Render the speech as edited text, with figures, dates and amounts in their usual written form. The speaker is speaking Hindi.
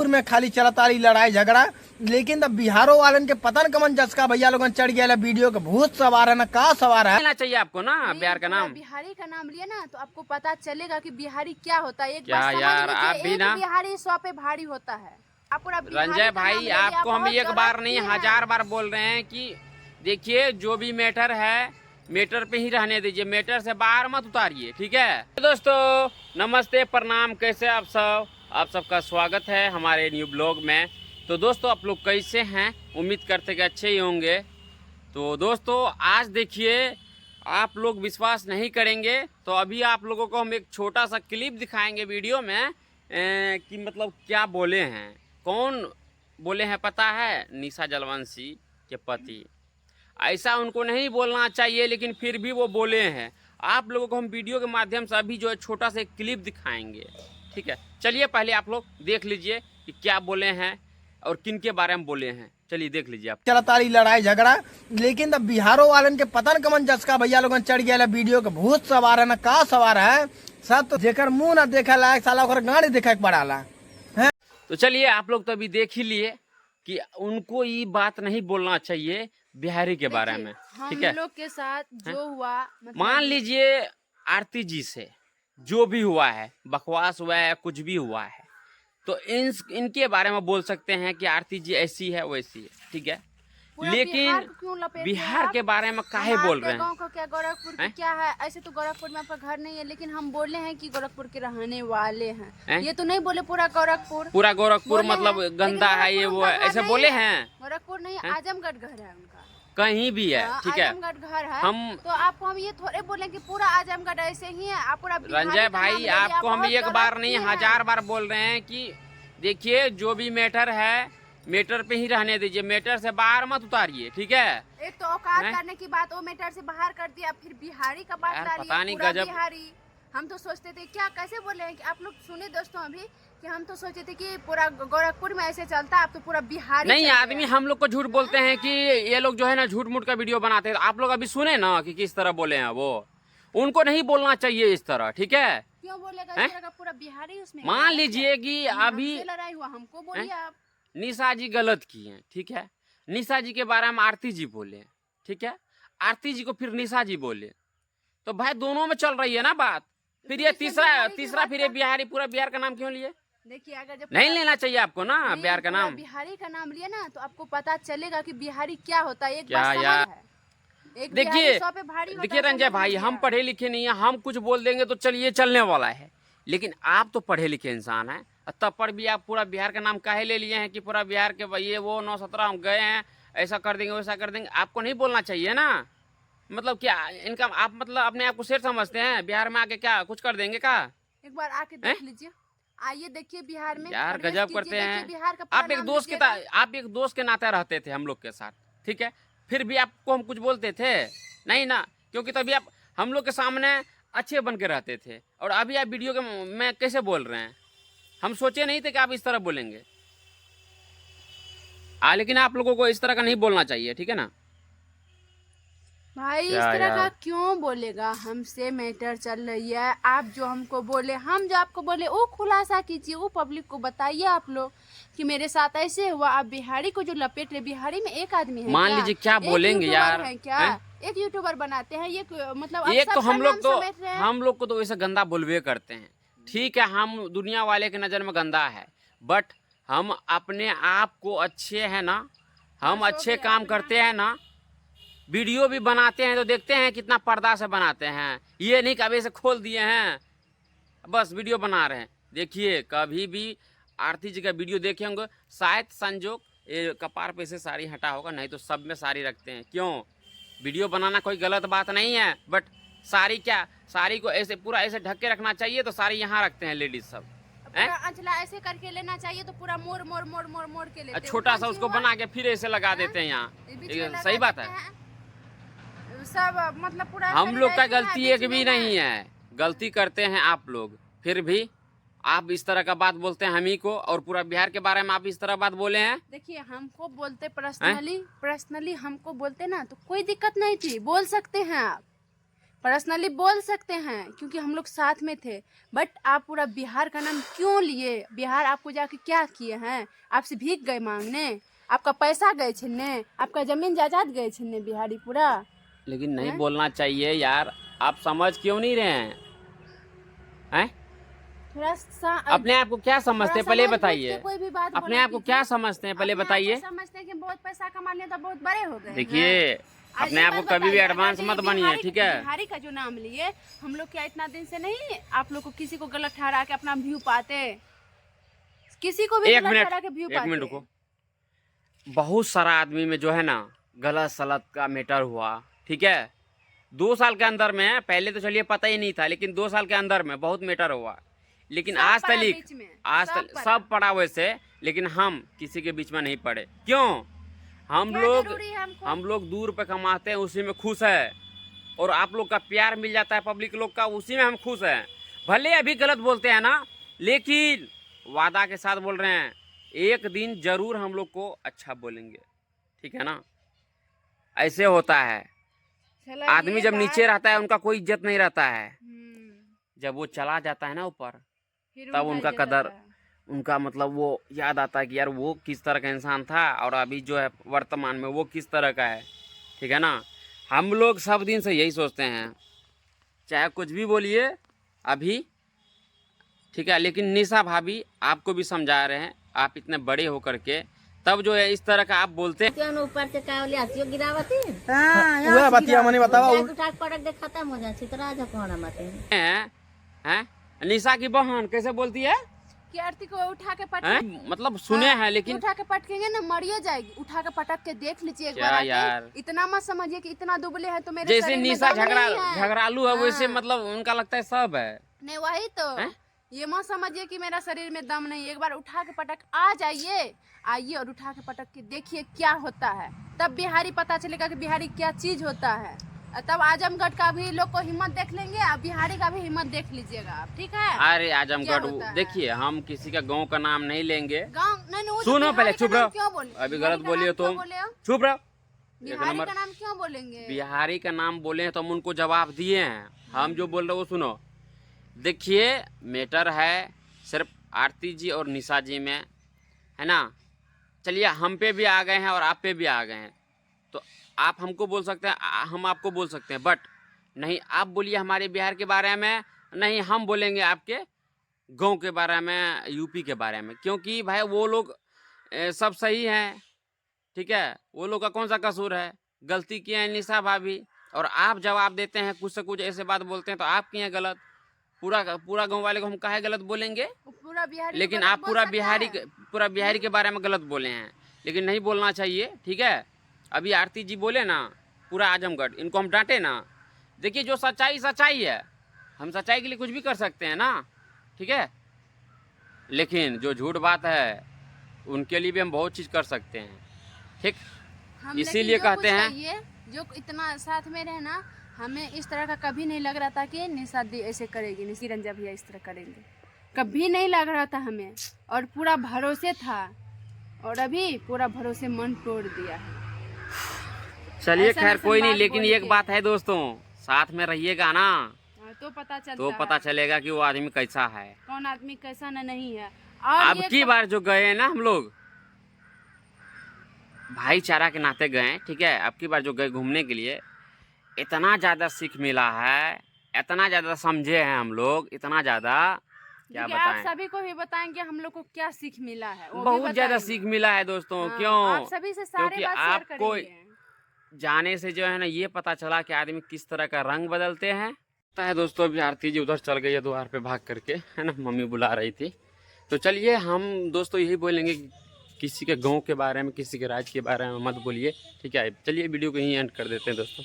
में खाली चलता रही लड़ाई झगड़ा, लेकिन तब बिहारों वालन के पतन कमन जसका भैया लोगन चढ़ गया वीडियो के भूत सवार है ना का सवार है। चाहिए आपको ना बिहार का नाम, बिहारी का नाम लिया ना तो आपको पता चलेगा कि बिहारी क्या होता है। एक क्या बार यार, आप भी ना बिहारी 100 पे भारी होता है। आप पूरा रंजय भाई आपको हम एक बार नहीं 1000 बार बोल रहे हैं कि देखिए जो भी मैटर है मैटर पे ही रहने दीजिए, मैटर से बाहर मत उतारिए, ठीक है। तो दोस्तों नमस्ते प्रणाम, कैसे आप सब, आप सबका स्वागत है हमारे न्यू ब्लॉग में। तो दोस्तों आप लोग कैसे हैं, उम्मीद करते कि अच्छे ही होंगे। तो दोस्तों आज देखिए आप लोग विश्वास नहीं करेंगे, तो अभी आप लोगों को हम एक छोटा सा क्लिप दिखाएंगे वीडियो में कि मतलब क्या बोले हैं, कौन बोले हैं पता है, निशा जलवंशी के पति। ऐसा उनको नहीं बोलना चाहिए लेकिन फिर भी वो बोले हैं। आप लोगों को हम वीडियो के माध्यम से अभी जो है छोटा सा एक क्लिप दिखाएंगे, ठीक है। चलिए पहले आप लोग देख लीजिए कि क्या बोले हैं और किन के बारे में बोले हैं, चलिए देख लीजिए आप। चलता रही लड़ाई झगड़ा, लेकिन तब बिहारों वालन के पतन कमन जसका भैया लोगन चढ़ गया वीडियो के भूत सवार है ना का सवार है। सब तो जेकर मुंह ना देखा लायक साला ओकर गाड़ी देखे के पड़ाला। तो चलिए आप लोग तो अभी देख ही लिए कि उनको ये बात नहीं बोलना चाहिए बिहारी के बारे में, ठीक है। हम लोग के साथ जो हुआ मान लीजिए आरती जी से जो भी हुआ है, बकवास हुआ है, कुछ भी हुआ है, तो इनके बारे में बोल सकते हैं कि आरती जी ऐसी है वैसी है, ठीक है। लेकिन बिहार के बारे में काहे बोल रहे हैं? गाँव का क्या, गोरखपुर की क्या है? ऐसे तो गोरखपुर में आपका घर नहीं है, लेकिन हम बोले हैं कि गोरखपुर के रहने वाले हैं। ये तो नहीं बोले पूरा गोरखपुर मतलब गंदा है ये वो है, ऐसे बोले हैं। गोरखपुर नहीं, आजमगढ़ घर है उनका, कहीं भी है, ठीक है। आजमगढ़ घर है। हम तो आपको हम ये थोड़े बोले कि पूरा आजमगढ़ ऐसे ही है। आप पूरा रंजय भाई आपको हम एक बार नहीं 1000 बार बोल रहे हैं कि देखिए जो भी मैटर है मैटर पे ही रहने दीजिए, मैटर से बाहर मत उतारिए, ठीक है। एक तो औकात करने की बात वो मैटर से बाहर कर दिया, फिर बिहारी का बात ला पता नहीं पूरा गजब। बिहारी। हम तो सोचते थे क्या कैसे बोले हैं कि आप लोग सुने दोस्तों अभी कि हम तो सोचे थे कि पूरा गोरखपुर में ऐसे चलता है, आप तो पूरा बिहारी नहीं। आदमी हम लोग को झूठ बोलते हैं कि ये लोग जो है ना झूठ मूठ का वीडियो बनाते हैं। आप लोग अभी सुने ना कि किस तरह बोले हैं, वो उनको नहीं बोलना चाहिए इस तरह, ठीक है। क्यों बोलेगा इस तरह का? पूरा बिहारी उसमें मान लीजिए कि अभी लड़ाई हुआ, हमको बोलिए आप। निशा जी गलत की हैं, ठीक है। निशा जी के बारे में आरती जी बोले, ठीक है। आरती जी को फिर निशा जी बोले, तो भाई दोनों में चल रही है ना बात। फिर ये तीसरा फिर ये बिहारी, पूरा बिहार का नाम क्यों लिए? देखिए अगर जब नहीं लेना चाहिए आपको ना बिहार का नाम। बिहारी का नाम लिया ना तो आपको पता चलेगा कि बिहारी क्या होता है। एक क्या बात यार, देखिए रंजय भाई हम पढ़े लिखे नहीं है, हम कुछ बोल देंगे तो चलिए चलने वाला है, लेकिन आप तो पढ़े लिखे इंसान हैं, तब पर भी आप पूरा बिहार का नाम काहे ले लिए हैं कि पूरा बिहार के ये वो 9-17 हम गए हैं, ऐसा कर देंगे वैसा कर देंगे। आपको नहीं बोलना चाहिए ना। मतलब क्या इनका आप मतलब अपने आप को शेर समझते हैं? बिहार में आके क्या कुछ कर देंगे क्या? एक बार आके देख लीजिए, आइए देखिए बिहार में यार गजब करते हैं। आप एक दोस्त के नाते रहते थे हम लोग के साथ, ठीक है। फिर भी आपको हम कुछ बोलते थे नहीं ना, क्योंकि तभी आप हम लोग के सामने अच्छे बन के रहते थे, और अभी आप वीडियो के में कैसे बोल रहे हैं? हम सोचे नहीं थे कि आप इस तरह बोलेंगे। लेकिन आप लोगों को इस तरह का नहीं बोलना चाहिए, ठीक है ना भाई। इस तरह का क्यों बोलेगा? हमसे मैटर चल रही है, आप जो हमको बोले, हम जो आपको बोले वो खुलासा कीजिए, वो पब्लिक को बताइए आप लोग कि मेरे साथ ऐसे हुआ। आप बिहारी को जो लपेट रहे, बिहारी में एक आदमी है, मान लीजिए क्या बोलेंगे यार, है क्या एक यूट्यूबर बनाते हैं ये, मतलब एक तो हम लोग को तो वैसे गंदा बोलवे करते हैं, ठीक है। हम दुनिया वाले के नज़र में गंदा है, बट हम अपने आप को अच्छे हैं ना, हम अच्छे काम करते हैं ना, वीडियो भी बनाते हैं तो देखते हैं कितना पर्दा से बनाते हैं। ये नहीं कभी से खोल दिए हैं बस वीडियो बना रहे हैं। देखिए कभी भी आरती जी का वीडियो देखे होंगे, शायद संजोग ये कपार पे से साड़ी हटा होगा, नहीं तो सब में साड़ी रखते हैं। क्यों? वीडियो बनाना कोई गलत बात नहीं है, बट साड़ी को ऐसे पूरा ऐसे ढक के रखना चाहिए, तो साड़ी यहाँ रखते हैं लेडीज सब। अंचला ऐसे करके लेना चाहिए तो पूरा मोड़ के लेते हैं। छोटा सा उसको बना के फिर ऐसे लगा देते हैं यहाँ। सही बात है। सब मतलब पूरा हम लोग का गलती एक भी नहीं है, गलती करते हैं आप लोग, फिर भी आप इस तरह का बात बोलते हैं हम ही को, और पूरा बिहार के बारे में आप इस तरह बात बोले हैं। देखिए हमको बोलते पर्सनली हमको बोलते ना तो कोई दिक्कत नहीं थी, बोल सकते हैं आप, पर्सनली बोल सकते हैं क्योंकि हम लोग साथ में थे। बट आप पूरा बिहार का नाम क्यों लिए? बिहार आपको जाके क्या किए हैं? आपसे भीख गए मांगने? आपका पैसा गए छीनने? आपका जमीन जायदाद गए छीनने बिहारी पूरा? लेकिन नहीं बोलना चाहिए यार, आप समझ क्यों नहीं रहे हैं? हैं? थोड़ा सा अपने आप को क्या समझते हैं पहले बताइए। कोई भी बात अपने आप को क्या समझते हैं पहले बताइए। समझते हैं कि बहुत पैसा कमा लिया तो बहुत बड़े हो गए। देखिए अपने आप को कभी भी एडवांस मत बनिए, ठीक है? बिहारी का जो नाम लिए, हम लोग क्या इतना दिन से नहीं आप लोग को किसी को गलत ठहरा के अपना व्यू पाते? किसी को भी गलत ठहरा के व्यू पाते? एक मिनट रुको। बहुत सारा आदमी में जो है ना गलत सलत का मैटर हुआ, ठीक है? 2 साल के अंदर में, पहले तो चलिए पता ही नहीं था, लेकिन 2 साल के अंदर में बहुत मैटर हुआ। लेकिन आज तक सब पड़ा वैसे, लेकिन हम किसी के बीच में नहीं पड़े। क्यों? हम लोग दूर पे कमाते हैं, उसी में खुश है। और आप लोग का प्यार मिल जाता है पब्लिक लोग का, उसी में हम खुश हैं। भले अभी गलत बोलते हैं ना, लेकिन वादा के साथ बोल रहे हैं एक दिन जरूर हम लोग को अच्छा बोलेंगे, ठीक है ना? ऐसे होता है। आदमी जब नीचे रहता है उनका कोई इज्जत नहीं रहता है। जब वो चला जाता है ना ऊपर, तब उनका कदर, उनका मतलब वो याद आता है कि यार वो किस तरह का इंसान था और अभी जो है वर्तमान में वो किस तरह का है, ठीक है ना? हम लोग सब दिन से यही सोचते हैं, चाहे कुछ भी बोलिए अभी, ठीक है? लेकिन निशा भाभी आपको भी समझा रहे हैं, आप इतने बड़े होकर के तब जो है इस तरह का आप बोलते हैं। ऊपर से कावली हसियो गिरावती वह बतिया मने बतावा उठा के पटक दे, खत्म हो जाए चित्रा जा कोना मते हैं। निशा की बहन कैसे बोलती है कि आरती को उठा के पटक, मतलब सुने हैं, लेकिन उठा के पटकेंगे ना मरिए जाएगी। उठा के पटक के देख लीजिए एक क्या बार यार? इतना मत समझिए कि इतना दुबले हैं तो मेरे जैसे शरीर में निशा दम नहीं है। झगड़ालू है, वैसे मतलब उनका लगता है सब है। नहीं वही तो ये मत समझिए कि मेरा शरीर में दम नहीं। एक बार उठा के पटक आ जाइए, आइए और उठा के पटक के देखिए क्या होता है, तब बिहारी पता चलेगा कि बिहारी क्या चीज होता है। तब आजमगढ़ का भी लोग को हिम्मत देख लेंगे, और बिहारी का भी हिम्मत देख लीजिएगा आप, ठीक है? अरे आजमगढ़ देखिए, हम किसी का गांव का नाम नहीं लेंगे। गांव नहीं, सुनो पहले, चुप रहो। क्यों बोले? अभी गलत बोलिए तो चुप रहो। बिहारी का नाम क्यों बोलेंगे? बिहारी का नाम बोले हैं तो हम उनको जवाब दिए हैं। हम जो बोल रहे हो वो सुनो। देखिए मैटर है सिर्फ आरती जी और निशा जी में, है ना? चलिए हम पे भी आ गए हैं और आप पे भी आ गए हैं, तो आप हमको बोल सकते हैं, हम आपको बोल सकते हैं, बट नहीं आप बोलिए हमारे बिहार के बारे में, नहीं हम बोलेंगे आपके गांव के बारे में, यूपी के बारे में। क्योंकि भाई वो लोग सब सही हैं, ठीक है? वो लोग का कौन सा कसूर है? गलती किए हैं निशा भाभी, और आप जवाब देते हैं कुछ से कुछ ऐसे बात बोलते हैं तो आप किए गलत। पूरा गांव वाले को हम काहे गलत बोलेंगे? पूरा बिहारी, लेकिन आप पूरा बिहारी के बारे में गलत बोले हैं, लेकिन नहीं बोलना चाहिए, ठीक है? अभी आरती जी बोले ना पूरा आजमगढ़, इनको हम डांटे ना। देखिए जो सच्चाई सच्चाई है, हम सच्चाई के लिए कुछ भी कर सकते हैं ना, ठीक है? लेकिन जो झूठ बात है उनके लिए भी हम बहुत चीज़ कर सकते हैं, ठीक? इसीलिए कहते हैं जो इतना साथ में रहे ना, हमें इस तरह का कभी नहीं लग रहा था कि निशा दी ऐसे करेगी, निशा भैया इस तरह करेंगे, कभी नहीं लग रहा था हमें, और पूरा भरोसे था, और अभी पूरा भरोसे मन तोड़ दिया है। चलिए खैर कोई नहीं, लेकिन एक बात है दोस्तों, साथ में रहिएगा ना तो पता चलेगा कि वो आदमी कैसा है, कौन आदमी कैसा ना नहीं है। और अब की बार जो गए ना हम लोग भाईचारा के नाते गए, ठीक है? अब की बार जो गए घूमने के लिए, इतना ज़्यादा सीख मिला है, इतना ज़्यादा समझे हैं हम लोग, इतना ज़्यादा क्या बताएं। आप सभी को भी बताएंगे हम लोग को क्या सीख मिला है, बहुत ज़्यादा सीख मिला है दोस्तों। क्यों? आप सभी से सारे क्योंकि बात शेयर आपको करेंगे। जाने से जो है ना ये पता चला कि आदमी किस तरह का रंग बदलते हैं। पता है दोस्तों, अभी आरती जी उधर चल गई है द्वार पे भाग करके, है ना? मम्मी बुला रही थी। तो चलिए हम दोस्तों यही बोलेंगे कि किसी के गांव के बारे में, किसी के राज्य के बारे में मत बोलिए, ठीक है? चलिए वीडियो को यहीं एंड कर देते हैं दोस्तों।